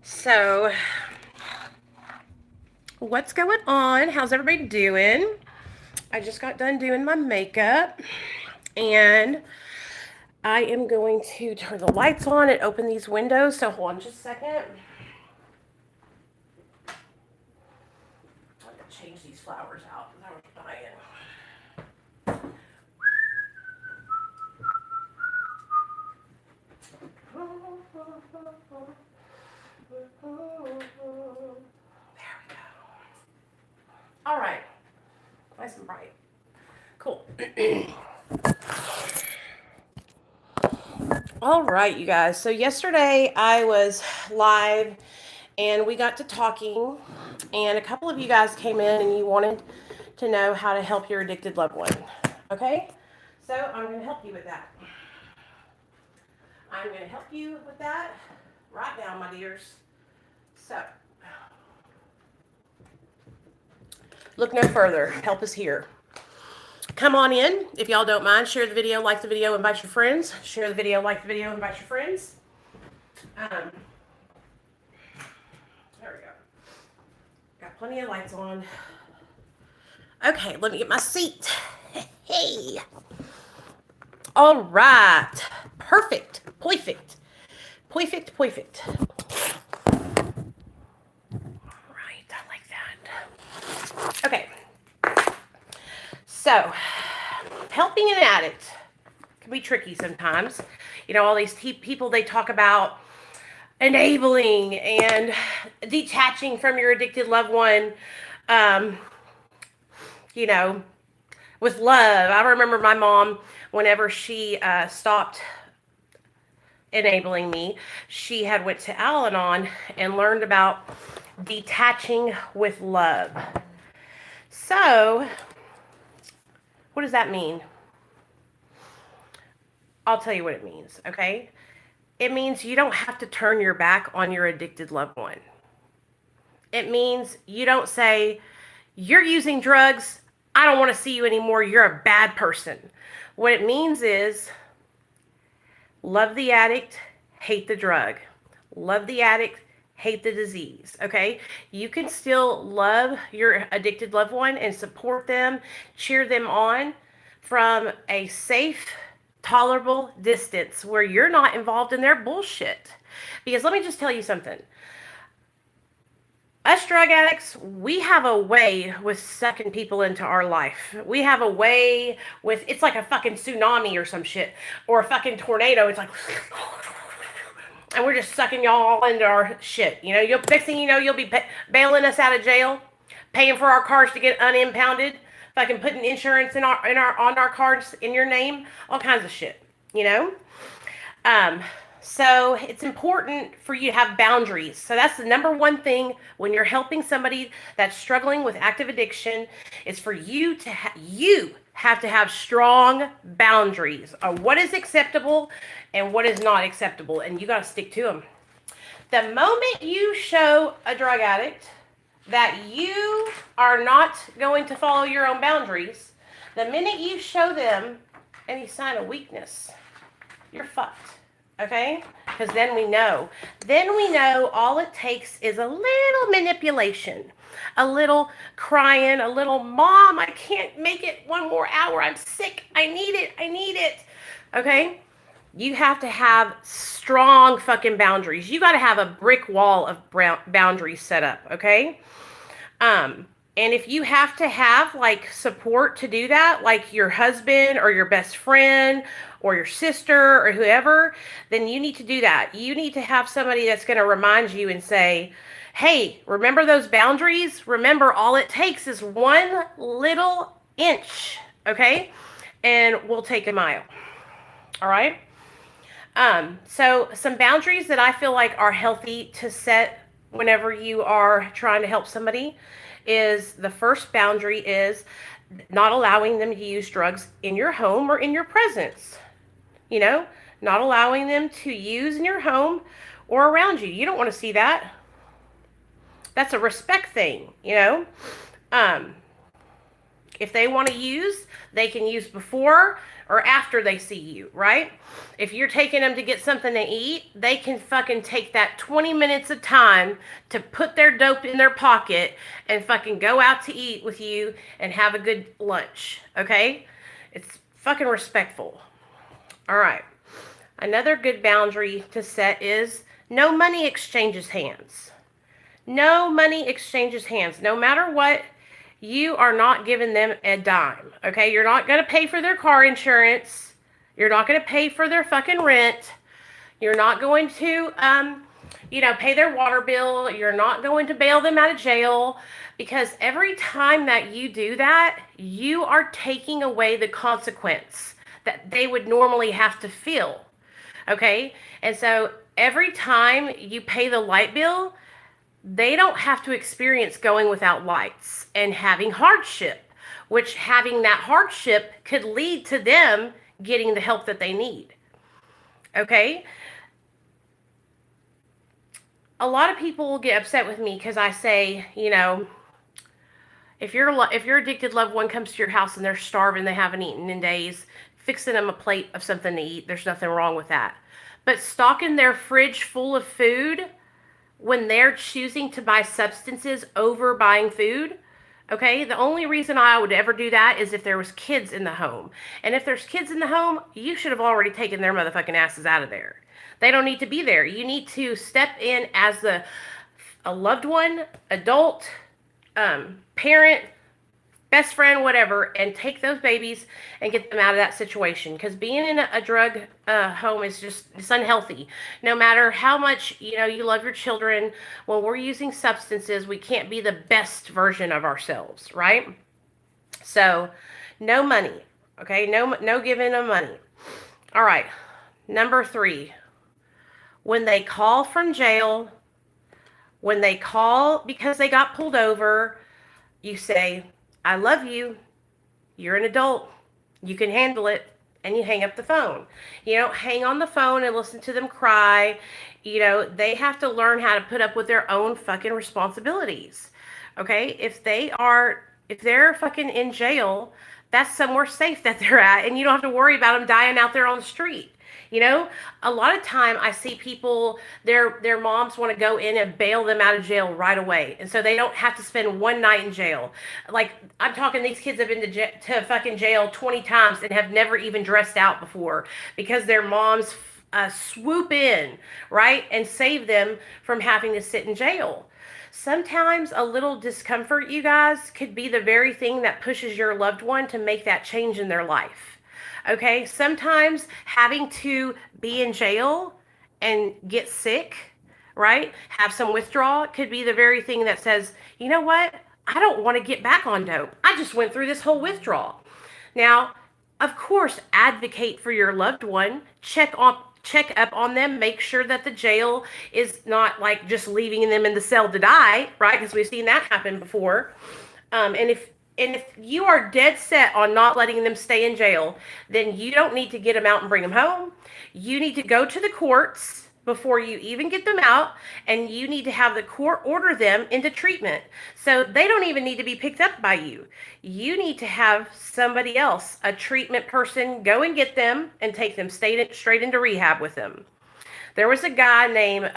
So, what's going on? How's everybody doing? I just got done doing my makeup and I am going to turn the lights on and open these windows. So, hold on just a second. I have to change these flowers out because I was dying. There we go. All right. Nice and bright. Cool. All right, you guys. So yesterday I was live and we got to talking, and a couple of you guys came in and you wanted to know how to help your addicted loved one. Okay? So I'm going to help you with that. I'm going to help you with that right now, my dears. So, look no further. Help is here. Come on in. If y'all don't mind, share the video, like the video, invite your friends. Share the video, like the video, invite your friends. There we go. Got plenty of lights on. Okay, let me get my seat. Hey. All right. Perfect. Perfect. Perfect. Perfect. All right, I like that. Okay. So, helping an addict can be tricky sometimes. You know, all these people, they talk about enabling and detaching from your addicted loved one, you know, with love. I remember my mom, whenever she stopped enabling me, she had went to Al-Anon and learned about detaching with love. So, what does that mean? I'll tell you what it means, okay? It means you don't have to turn your back on your addicted loved one. It means you don't say, you're using drugs, I don't want to see you anymore, you're a bad person. What it means is, love the addict, hate the drug. Love the addict, hate the disease, okay? You can still love your addicted loved one and support them, cheer them on from a safe, tolerable distance where you're not involved in their bullshit. Because let me just tell you something. Us drug addicts, we have a way with sucking people into our life. We have a way with, it's like a fucking tsunami or some shit, or a fucking tornado. It's like, and we're just sucking y'all all into our shit. You know, next thing you know, you'll be bailing us out of jail, paying for our cars to get unimpounded, fucking putting insurance on our cars in your name, all kinds of shit. You know, so it's important for you to have boundaries. So that's the number one thing when you're helping somebody that's struggling with active addiction, is for you to have to have strong boundaries on what is acceptable and what is not acceptable, and you got to stick to them. The moment you show a drug addict that you are not going to follow your own boundaries, the minute you show them any sign of weakness, you're fucked. Okay? Because then we know. Then we know all it takes is a little manipulation, a little crying, a little, Mom, I can't make it one more hour. I'm sick. I need it. I need it. Okay? You have to have strong fucking boundaries. You got to have a brick wall of boundaries set up. Okay? And if you have to have like support to do that, like your husband or your best friend or your sister or whoever, then you need to do that. You need to have somebody that's going to remind you and say, hey, remember those boundaries? Remember, all it takes is one little inch, okay? And we'll take a mile. All right? So some boundaries that I feel like are healthy to set whenever you are trying to help somebody is, the first boundary is not allowing them to use drugs in your home or in your presence. You know, not allowing them to use in your home or around you. You don't want to see that. That's a respect thing, you know. If they want to use, they can use before or after they see you, right? If you're taking them to get something to eat, they can fucking take that 20 minutes of time to put their dope in their pocket and fucking go out to eat with you and have a good lunch, okay? It's fucking respectful. All right. Another good boundary to set is no money exchanges hands. No money exchanges hands. No matter what, you are not giving them a dime, okay? You're not going to pay for their car insurance. You're not going to pay for their fucking rent. You're not going to, pay their water bill. You're not going to bail them out of jail, because every time that you do that, you are taking away the consequence that they would normally have to feel, okay? And so every time you pay the light bill, they don't have to experience going without lights and having hardship, which having that hardship could lead to them getting the help that they need. Okay? A lot of people get upset with me because I say, if your addicted loved one comes to your house and they're starving, they haven't eaten in days, fixing them a plate of something to eat, there's nothing wrong with that. But stocking their fridge full of food when they're choosing to buy substances over buying food, okay, the only reason I would ever do that is if there was kids in the home. And if there's kids in the home, you should have already taken their motherfucking asses out of there. They don't need to be there. You need to step in as a loved one, adult, parent, best friend, whatever, and take those babies and get them out of that situation. Because being in a drug home is it's unhealthy. No matter how much you love your children, when we're using substances, we can't be the best version of ourselves, right? So, no money, okay? No giving them money. All right, number 3. When they call from jail, when they call because they got pulled over, you say, I love you. You're an adult. You can handle it. And you hang up the phone. You don't hang on the phone and listen to them cry. They have to learn how to put up with their own fucking responsibilities. Okay? If they're fucking in jail, that's somewhere safe that they're at, and you don't have to worry about them dying out there on the street. A lot of time I see people, their moms want to go in and bail them out of jail right away. And so they don't have to spend one night in jail. Like, I'm talking, these kids have been to fucking jail 20 times and have never even dressed out before because their moms swoop in, right, and save them from having to sit in jail. Sometimes a little discomfort, you guys, could be the very thing that pushes your loved one to make that change in their life. Okay, sometimes having to be in jail and get sick, right, have some withdrawal, could be the very thing that says, you know what, I don't want to get back on dope. I just went through this whole withdrawal. Now, of course, advocate for your loved one, check up on them, make sure that the jail is not like just leaving them in the cell to die, right, because we've seen that happen before. And if you are dead set on not letting them stay in jail, then you don't need to get them out and bring them home. You need to go to the courts before you even get them out, and you need to have the court order them into treatment. So they don't even need to be picked up by you. You need to have somebody else, a treatment person, go and get them and take them straight into rehab with them. There was a guy named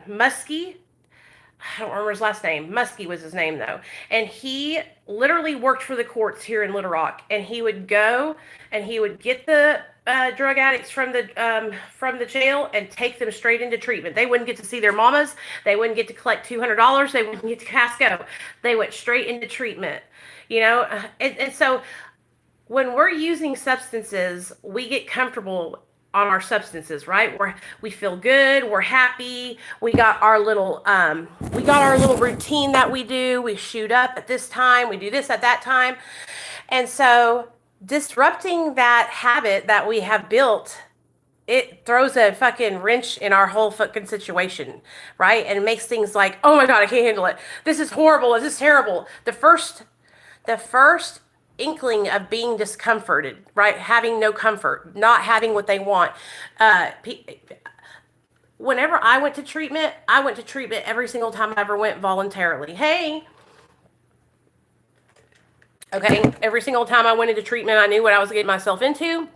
Muskie. I don't remember his last name. Muskie was his name, though. And he literally worked for the courts here in Little Rock. And he would go and he would get the drug addicts from the jail and take them straight into treatment. They wouldn't get to see their mamas. They wouldn't get to collect $200. They wouldn't get to Casco. They went straight into treatment. And so when we're using substances, we get comfortable on our substances, right? We feel good, we're happy, we got our little routine that we do. We shoot up at this time, we do this at that time. And so disrupting that habit that we have built, it throws a fucking wrench in our whole fucking situation, right? And it makes things like, oh my God, I can't handle it. This is horrible. This is terrible. The first inkling of being discomforted, right? Having no comfort, not having what they want. Whenever I went to treatment every single time I ever went voluntarily. Hey, Okay, every single time I went into treatment, I knew what I was getting myself into.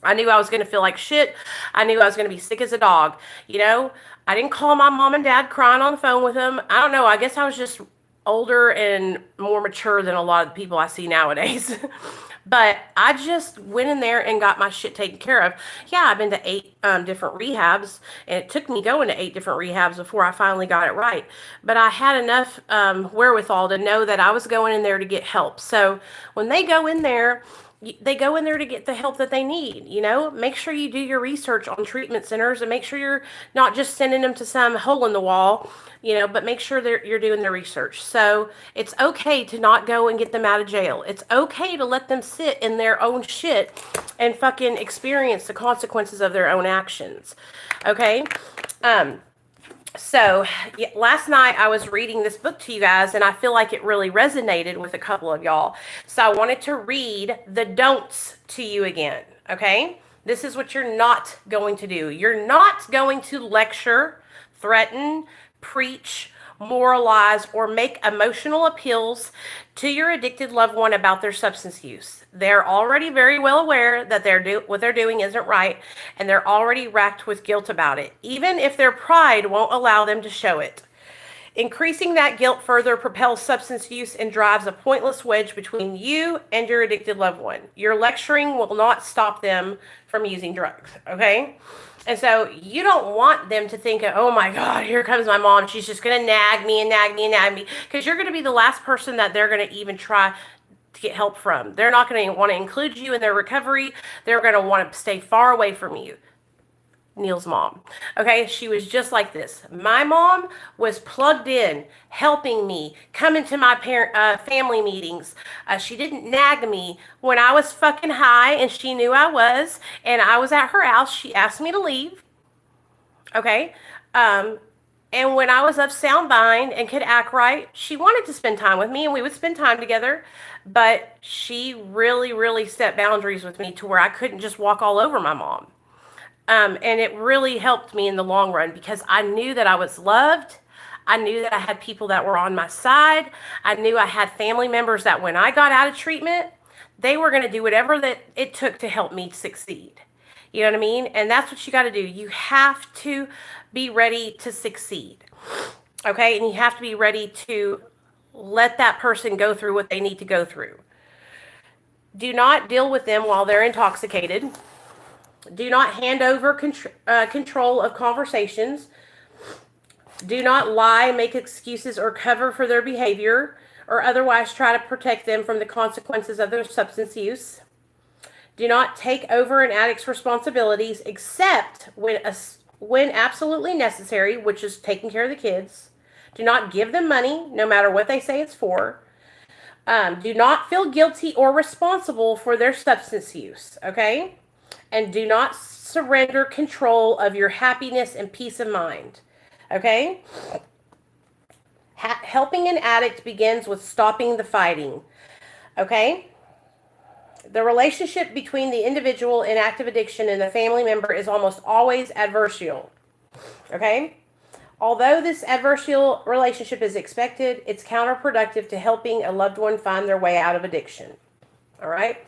I knew I was going to feel like shit. I knew I was going to be sick as a dog. You know, I didn't call my mom and dad crying on the phone with them. I don't know. I guess I was just older and more mature than a lot of the people I see nowadays. But I just went in there and got my shit taken care of. Yeah, I've been to 8 different rehabs, and it took me going to 8 different rehabs before I finally got it right. But I had enough wherewithal to know that I was going in there to get help. So when they go in there, they go in there to get the help that they need. You know, make sure you do your research on treatment centers, and make sure you're not just sending them to some hole in the wall, you know, but make sure that you're doing the research. So it's okay to not go and get them out of jail. It's okay to let them sit in their own shit and fucking experience the consequences of their own actions. Okay. So last night I was reading this book to you guys, and I feel like it really resonated with a couple of y'all. So I wanted to read the don'ts to you again. Okay. This is what you're not going to do. You're not going to lecture, threaten, preach, moralize, or make emotional appeals to your addicted loved one about their substance use. They're already very well aware that what they're doing isn't right, and they're already racked with guilt about it, even if their pride won't allow them to show it. Increasing that guilt further propels substance use and drives a pointless wedge between you and your addicted loved one. Your lecturing will not stop them from using drugs, okay? And so you don't want them to think, oh my God, here comes my mom. She's just going to nag me and nag me and nag me. Because you're going to be the last person that they're going to even try to get help from. They're not going to want to include you in their recovery. They're going to want to stay far away from you. Neil's mom. Okay, she was just like this. My mom was plugged in, helping me, coming to my family meetings. She didn't nag me when I was fucking high, and she knew I was, and I was at her house. She asked me to leave. Okay, and when I was of sound mind and could act right, she wanted to spend time with me, and we would spend time together. But she really, really set boundaries with me to where I couldn't just walk all over my mom. And it really helped me in the long run because I knew that I was loved. I knew that I had people that were on my side. I knew I had family members that when I got out of treatment, they were going to do whatever that it took to help me succeed. You know what I mean? And that's what you got to do. You have to be ready to succeed. Okay? And you have to be ready to let that person go through what they need to go through. Do not deal with them while they're intoxicated. Do not hand over control of conversations. Do not lie, make excuses, or cover for their behavior, or otherwise try to protect them from the consequences of their substance use. Do not take over an addict's responsibilities except when absolutely necessary, which is taking care of the kids. Do not give them money, no matter what they say it's for. Do not feel guilty or responsible for their substance use, okay? And do not surrender control of your happiness and peace of mind. Okay? Helping an addict begins with stopping the fighting. Okay? The relationship between the individual in active addiction and the family member is almost always adversarial. Okay? Although this adversarial relationship is expected, it's counterproductive to helping a loved one find their way out of addiction. All right?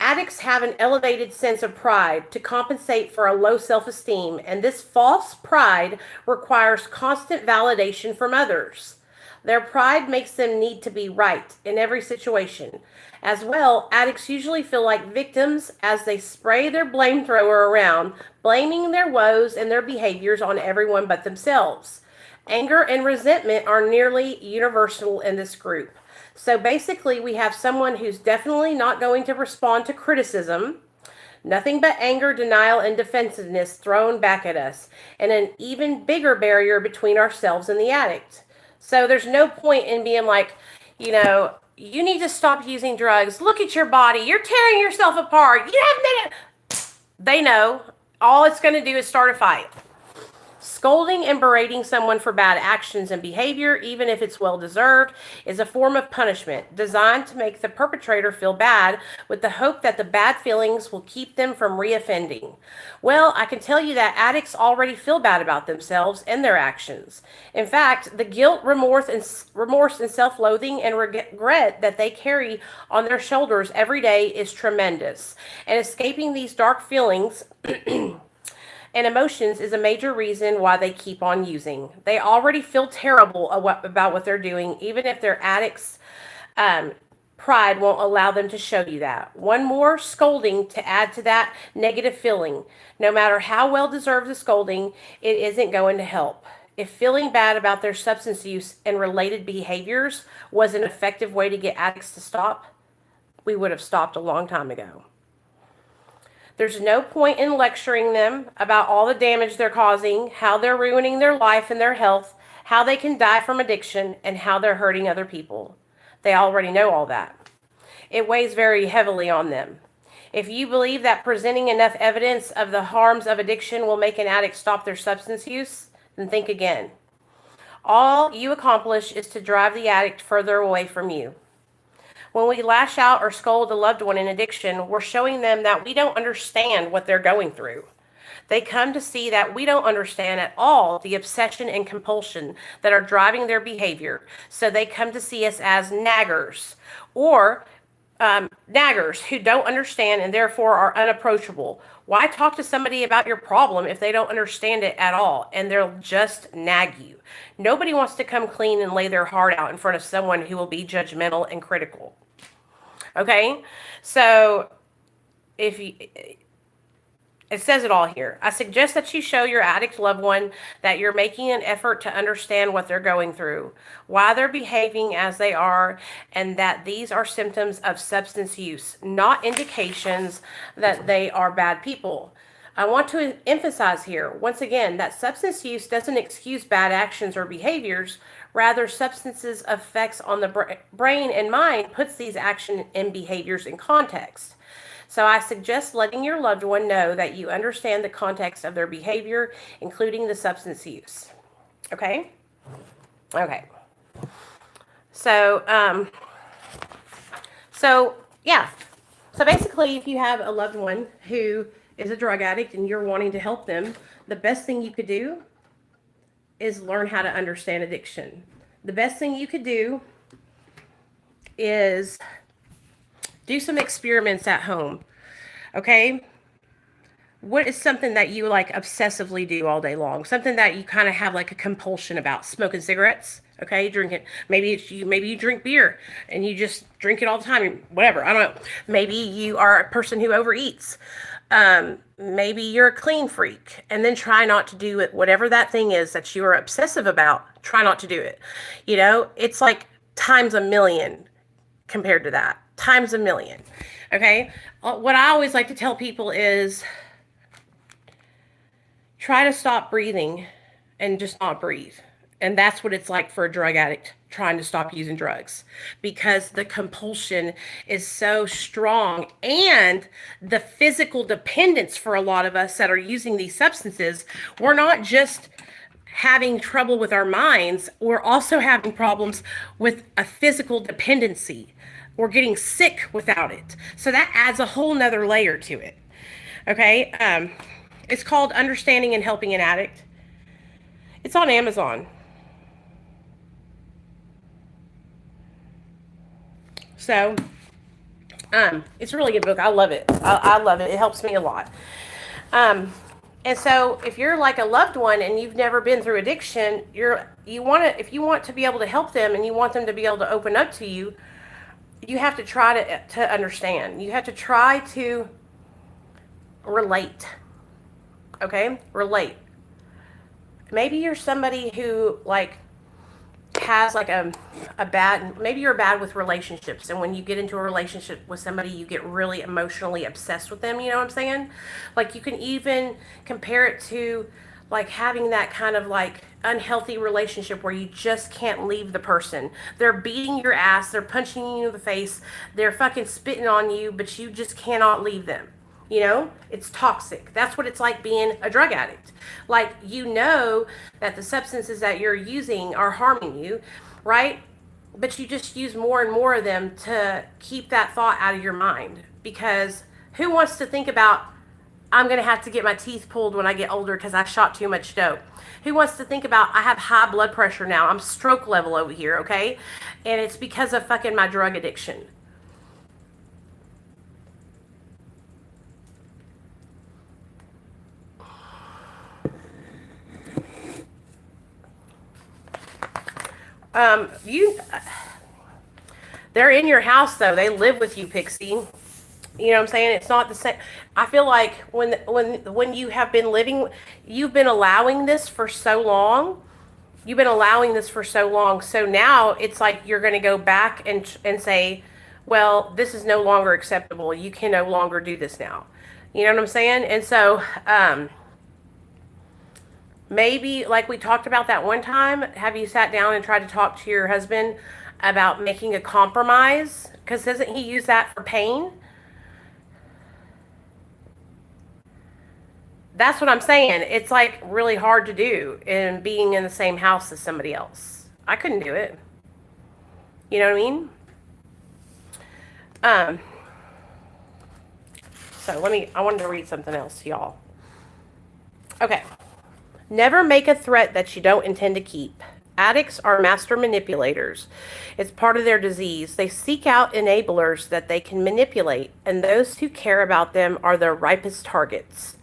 Addicts have an elevated sense of pride to compensate for a low self-esteem, and this false pride requires constant validation from others. Their pride makes them need to be right in every situation. As well, addicts usually feel like victims as they spray their flamethrower around, blaming their woes and their behaviors on everyone but themselves. Anger and resentment are nearly universal in this group. So basically, we have someone who's definitely not going to respond to criticism, nothing but anger, denial, and defensiveness thrown back at us, and an even bigger barrier between ourselves and the addict. So there's no point in being like, you know, you need to stop using drugs. Look at your body. You're tearing yourself apart. You haven't been. They know. All it's going to do is start a fight. Scolding and berating someone for bad actions and behavior, even if it's well deserved, is a form of punishment designed to make the perpetrator feel bad with the hope that the bad feelings will keep them from reoffending. Well, I can tell you that addicts already feel bad about themselves and their actions. In fact, the guilt, remorse and self-loathing and regret that they carry on their shoulders every day is tremendous. And escaping these dark feelings and emotions is a major reason why they keep on using. They already feel terrible about what they're doing, even if their addicts' pride won't allow them to show you that. One more scolding to add to that negative feeling. No matter how well deserved the scolding, it isn't going to help. If feeling bad about their substance use and related behaviors was an effective way to get addicts to stop, we would have stopped a long time ago. There's no point in lecturing them about all the damage they're causing, how they're ruining their life and their health, how they can die from addiction, and how they're hurting other people. They already know all that. It weighs very heavily on them. If you believe that presenting enough evidence of the harms of addiction will make an addict stop their substance use, then think again. All you accomplish is to drive the addict further away from you. When we lash out or scold a loved one in addiction, we're showing them that we don't understand what they're going through. They come to see that we don't understand at all the obsession and compulsion that are driving their behavior. So they come to see us as naggers or naggers who don't understand and therefore are unapproachable. Why talk to somebody about your problem if they don't understand it at all and they'll just nag you? Nobody wants to come clean and lay their heart out in front of someone who will be judgmental and critical. Okay, so it says it all here. I suggest that you show your addict loved one that you're making an effort to understand what they're going through, why they're behaving as they are, and that these are symptoms of substance use, not indications that they are bad people. I want to emphasize here, once again, that substance use doesn't excuse bad actions or behaviors. Rather, substances' effects on the brain and mind puts these actions and behaviors in context. So I suggest letting your loved one know that you understand the context of their behavior, including the substance use. Okay? Okay. So, yeah. So basically, if you have a loved one who is a drug addict and you're wanting to help them, the best thing you could do is learn how to understand addiction. The best thing you could do is do some experiments at home. Okay? What is something that you like obsessively do all day long? Something that you kind of have like a compulsion about. Smoking cigarettes. Okay, drinking. Maybe you drink beer and you just drink it all the time. Whatever. I don't know. Maybe you are a person who overeats. Maybe you're a clean freak, and then try not to do it. Whatever that thing is that you are obsessive about, try not to do it. You know, it's like times a million compared to that. Times a million. Okay. What I always like to tell people is try to stop breathing and just not breathe. And that's what it's like for a drug addict trying to stop using drugs, because the compulsion is so strong, and the physical dependence for a lot of us that are using these substances, we're not just having trouble with our minds, we're also having problems with a physical dependency. We're getting sick without it. So that adds a whole nother layer to it. Okay. It's called Understanding and Helping an Addict. It's on Amazon. So, it's a really good book. I love it. I love it. It helps me a lot. And so if you're like a loved one and you've never been through addiction, if you want to be able to help them and you want them to be able to open up to you, you have to try to understand. You have to try to relate. Okay? Relate. Maybe you're somebody who like has like a bad, maybe you're bad with relationships, and when you get into a relationship with somebody you get really emotionally obsessed with them, you know what I'm saying? Like you can even compare it to like having that kind of like unhealthy relationship where you just can't leave the person. They're beating your ass, they're punching you in the face, they're fucking spitting on you, but you just cannot leave them. You know, it's toxic. That's what it's like being a drug addict. Like, you know that the substances that you're using are harming you, right? But you just use more and more of them to keep that thought out of your mind. Because who wants to think about, I'm going to have to get my teeth pulled when I get older because I shot too much dope? Who wants to think about, I have high blood pressure now, I'm stroke level over here, okay? And it's because of fucking my drug addiction. They're in your house though. They live with you, Pixie. You know what I'm saying? It's not the same. I feel like when you have been living, you've been allowing this for so long. You've been allowing this for so long. So now it's like you're going to go back and say, well, this is no longer acceptable. You can no longer do this now. You know what I'm saying? And so, maybe like we talked about that one time, have you sat down and tried to talk to your husband about making a compromise? Because doesn't he use that for pain? That's what I'm saying. It's like really hard to do in being in the same house as somebody else. I couldn't do it. You know what I mean? So I wanted to read something else to y'all. Okay. Never make a threat that you don't intend to keep. Addicts are master manipulators. It's part of their disease. They seek out enablers that they can manipulate, and those who care about them are their ripest targets.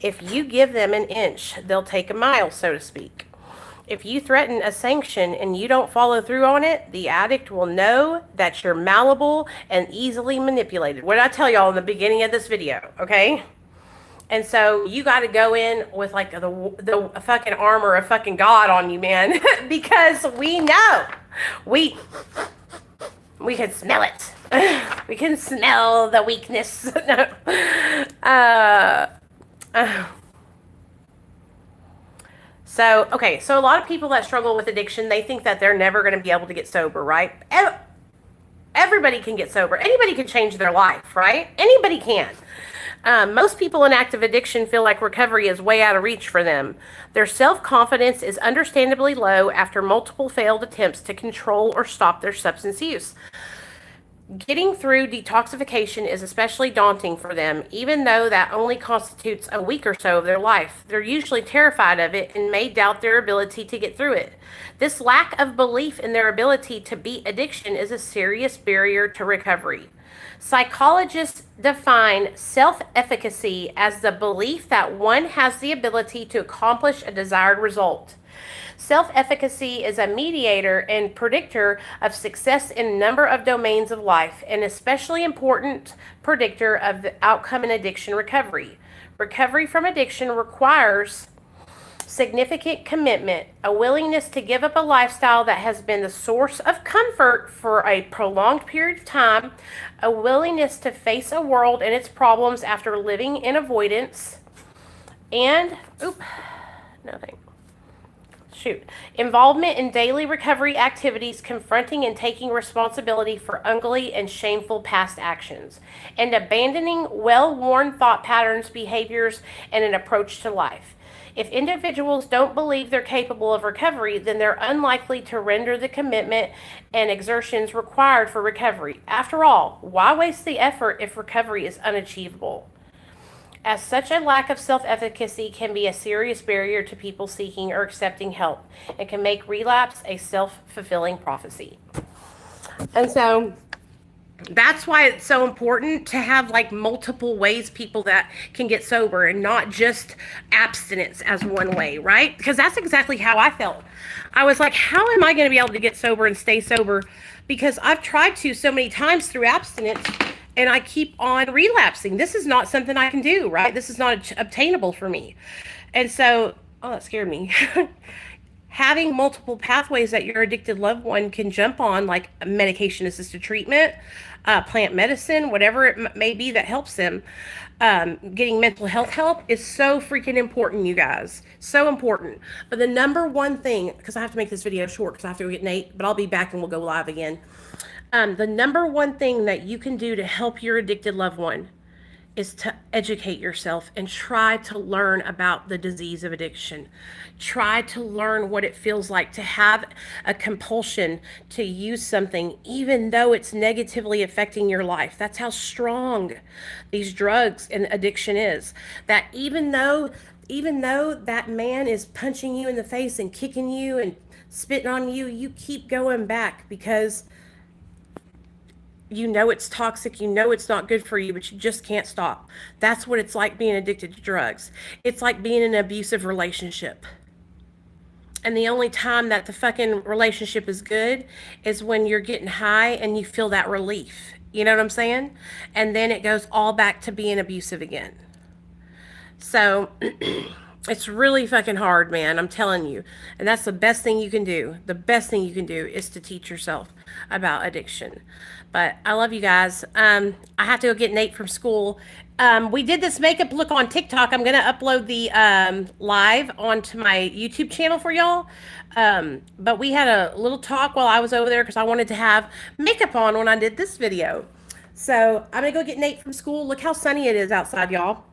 If you give them an inch, they'll take a mile, so to speak. If you threaten a sanction and you don't follow through on it, the addict will know that you're malleable and easily manipulated. What did I tell y'all in the beginning of this video, okay? And so you got to go in with like the fucking armor of fucking God on you, man, because we know we can smell it. We can smell the weakness. So, okay, so a lot of people that struggle with addiction, they think that they're never going to be able to get sober, right? Everybody can get sober. Anybody can change their life, right? Anybody can. Most people in active addiction feel like recovery is way out of reach for them. Their self-confidence is understandably low after multiple failed attempts to control or stop their substance use. Getting through detoxification is especially daunting for them, even though that only constitutes a week or so of their life. They're usually terrified of it and may doubt their ability to get through it. This lack of belief in their ability to beat addiction is a serious barrier to recovery. Psychologists define self-efficacy as the belief that one has the ability to accomplish a desired result. Self-efficacy is a mediator and predictor of success in a number of domains of life, and especially important predictor of the outcome in addiction recovery. Recovery from addiction requires significant commitment, a willingness to give up a lifestyle that has been the source of comfort for a prolonged period of time, a willingness to face a world and its problems after living in avoidance, and, involvement in daily recovery activities, confronting and taking responsibility for ugly and shameful past actions, and abandoning well-worn thought patterns, behaviors, and an approach to life. If individuals don't believe they're capable of recovery, then they're unlikely to render the commitment and exertions required for recovery. After all, why waste the effort if recovery is unachievable? As such, a lack of self-efficacy can be a serious barrier to people seeking or accepting help and can make relapse a self-fulfilling prophecy. And so that's why it's so important to have like multiple ways people that can get sober and not just abstinence as one way, right? Because that's exactly how I felt. I was like, how am I going to be able to get sober and stay sober? Because I've tried to so many times through abstinence and I keep on relapsing. This is not something I can do, right? This is not obtainable for me. And so, oh, that scared me. Having multiple pathways that your addicted loved one can jump on, like medication-assisted treatment, plant medicine, whatever it may be that helps them, getting mental health help is so freaking important, you guys. So important. But the number one thing, because I have to make this video short because I have to go get Nate, but I'll be back and we'll go live again. The number one thing that you can do to help your addicted loved one is to educate yourself and try to learn about the disease of addiction. Try to learn what it feels like to have a compulsion to use something, even though it's negatively affecting your life. That's how strong these drugs and addiction is. That even though that man is punching you in the face and kicking you and spitting on you, you keep going back because you know it's toxic, you know it's not good for you, but you just can't stop. That's what it's like being addicted to drugs. It's like being in an abusive relationship. And the only time that the fucking relationship is good is when you're getting high and you feel that relief. You know what I'm saying? And then it goes all back to being abusive again. So it's really fucking hard, man. I'm telling you. And that's the best thing you can do. The best thing you can do is to teach yourself about addiction. But I love you guys. I have to go get Nate from school. We did this makeup look on TikTok. I'm going to upload the live onto my YouTube channel for y'all. But we had a little talk while I was over there because I wanted to have makeup on when I did this video. So I'm going to go get Nate from school. Look how sunny it is outside, y'all.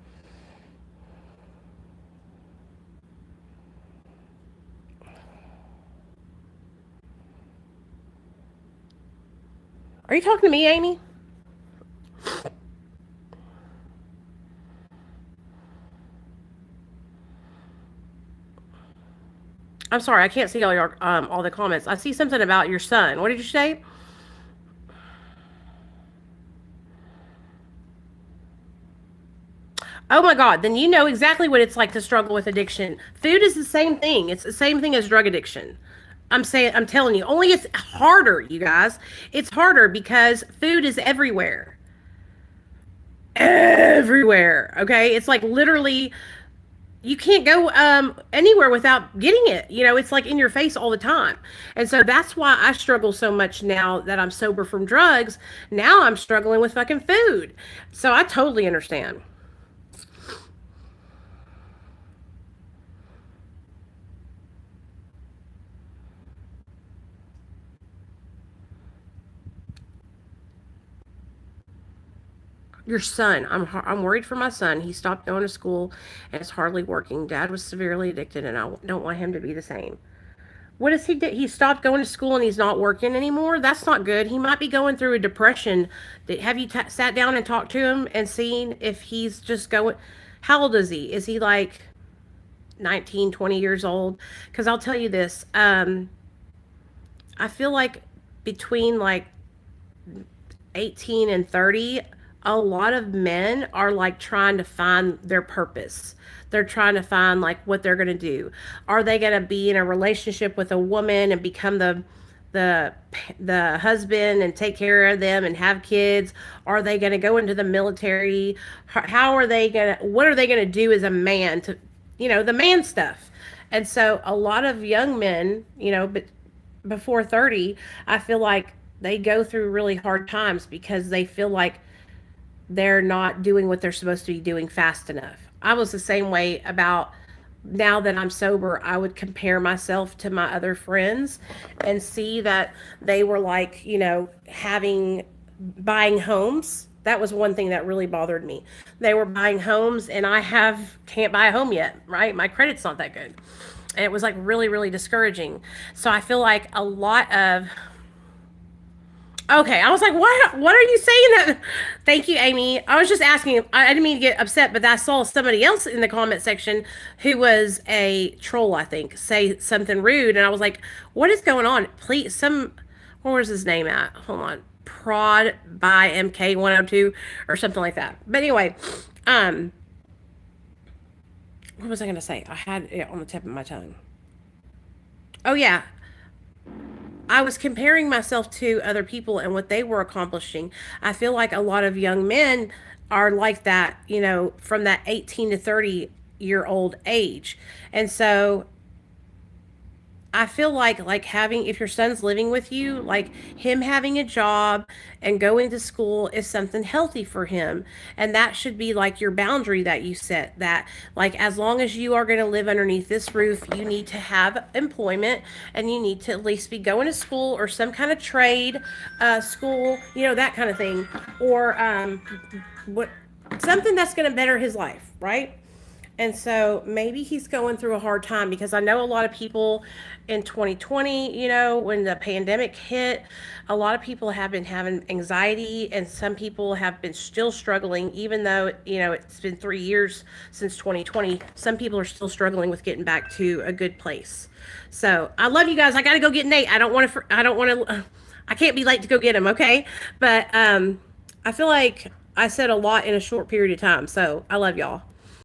Are you talking to me, Amy? I'm sorry, I can't see all the comments. I see something about your son. What did you say? Oh my God, then you know exactly what it's like to struggle with addiction. Food is the same thing. It's the same thing as drug addiction. I'm telling you, only it's harder, you guys. It's harder because food is everywhere. Everywhere. Okay? It's like literally you can't go anywhere without getting it. You know, it's like in your face all the time. And so that's why I struggle so much now that I'm sober from drugs. Now I'm struggling with fucking food. So I totally understand. Your son. I'm worried for my son. He stopped going to school and is hardly working. Dad was severely addicted, and I don't want him to be the same. What does he do? He stopped going to school and he's not working anymore. That's not good. He might be going through a depression. Have you sat down and talked to him and seen if he's just going? How old is he? Is he like 19, 20 years old? Because I'll tell you this. I feel like between like 18 and 30, a lot of men are like trying to find their purpose. They're trying to find like what they're going to do. Are they going to be in a relationship with a woman and become the the husband and take care of them and have kids? Are they going to go into the military? How are they going to what are they going to do as a man to the man stuff? And so a lot of young men, but before 30, I feel like they go through really hard times because they feel like they're not doing what they're supposed to be doing fast enough. I was the same way about now that I'm sober. I would compare myself to my other friends and see that they were like, buying homes. That was one thing that really bothered me. They were buying homes and can't buy a home yet, right? My credit's not that good. And it was like really, really discouraging. So I feel like a lot of Okay, I was like, what are you saying that? Thank you, Amy. I was just asking. I didn't mean to get upset, but I saw somebody else in the comment section who was a troll, I think, say something rude. And I was like, what is going on? Please, where was his name at? Hold on. Prod by MK102 or something like that. But anyway, what was I going to say? I had it on the tip of my tongue. Oh, yeah. I was comparing myself to other people and what they were accomplishing. I feel like a lot of young men are like that, from that 18 to 30-year-old age. And so I feel like having, if your son's living with you, like him having a job and going to school is something healthy for him. And that should be like your boundary that you set, that like as long as you are going to live underneath this roof, you need to have employment and you need to at least be going to school or some kind of trade school, that kind of thing. Or what something that's going to better his life, right? And so maybe he's going through a hard time, because I know a lot of people in 2020, when the pandemic hit, a lot of people have been having anxiety, and some people have been still struggling, even though, it's been 3 years since 2020. Some people are still struggling with getting back to a good place. So I love you guys. I got to go get Nate. I don't want to, I can't be late to go get him. Okay. But, I feel like I said a lot in a short period of time. So I love y'all.